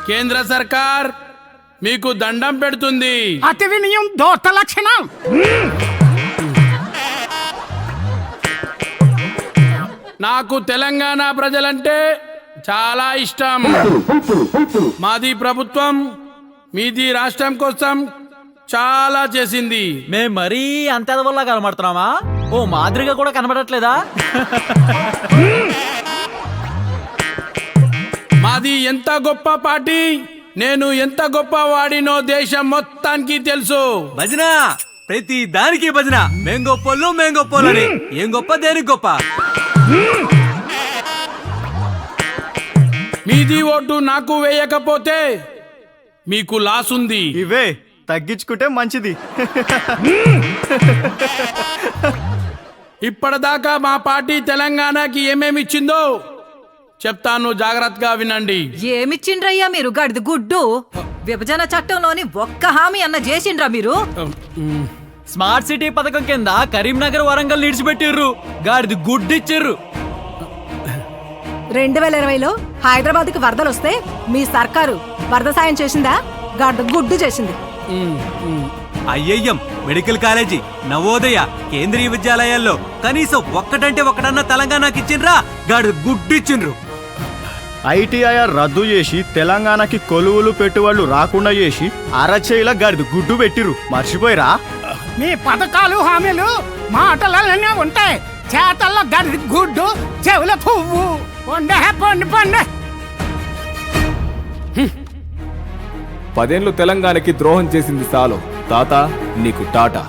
కేంద్ర సర్కార్ మీకు దండం పెడుతుంది. అతి వినయం దోత లక్షణం. నాకు తెలంగాణ ప్రజలంటే చాలా ఇష్టం. మాది ప్రభుత్వం మీది రాష్ట్రం కోసం చాలా చేసింది. మేం మరీ అంత ఎదవల్లా కనబడుతున్నామా? ఓ మాదిరిగా కూడా కనబడట్లేదా? మాది ఎంత గొప్ప పార్టీ, నేను ఎంత గొప్ప వాడినో దేశం మొత్తానికి తెలుసు. భజన, ప్రతి దానికి భజన. మేం గొప్పోళ్ళు అని. ఏం గొప్ప, దేనికి గొప్ప? మీది ఓటు నాకు వేయకపోతే మీకు లాస్ ఉంది. ఇవే తగ్గించుకుంటే మంచిది. ఇప్పటిదాకా మా పార్టీ తెలంగాణకి ఏమేమి ఇచ్చిందో చెప్తాను, జాగ్రత్తగా వినండి. ఏమిచ్చిండ్రయ్యా మీరు గడిది గుడ్డు? విభజన చట్టంలోని ఒక్క హామీ అన్న చేసిండ్రా మీరు? స్మార్ట్ సిటీ పథకం కింద కరీంనగర్ వరంగల్ నిడిచిపెట్టిర్రు, గాడిది గుడ్డిచ్చిర్రు. 2020లో హైదరాబాద్ కి వరదలు వస్తే మీ సర్కారు వరద సాయం చేసిందా? గడిది గుడ్డు చేసింది. ఐఐఎం, మెడికల్ కాలేజీ, నవోదయ, కేంద్రీయ విద్యాలయాల్లో కనీసం ఒక్కటంటే ఒక్కటన్నా తెలంగాణకి ఇచ్చిండ్రా? గాడి గుడ్డిచ్చిండ్రు. ఐటీఐఆర్ రద్దు చేసి తెలంగాణకి కొలువులు పెట్టుబడులు రాకుండా చేసి అరచేయిల గాడిద గుడ్డు పెట్టిరు. మర్చిపోయిరా? మీ పథకాలు హామీలు మాటలనే ఉంటాయి, చేతల్లో గడి గుడ్డు, చెవుల పువ్వు. పొండే పొండి పొండే. 10 ఏళ్ళు తెలంగాణకి ద్రోహం చేసింది చాలు తాత, నీకు టాటా.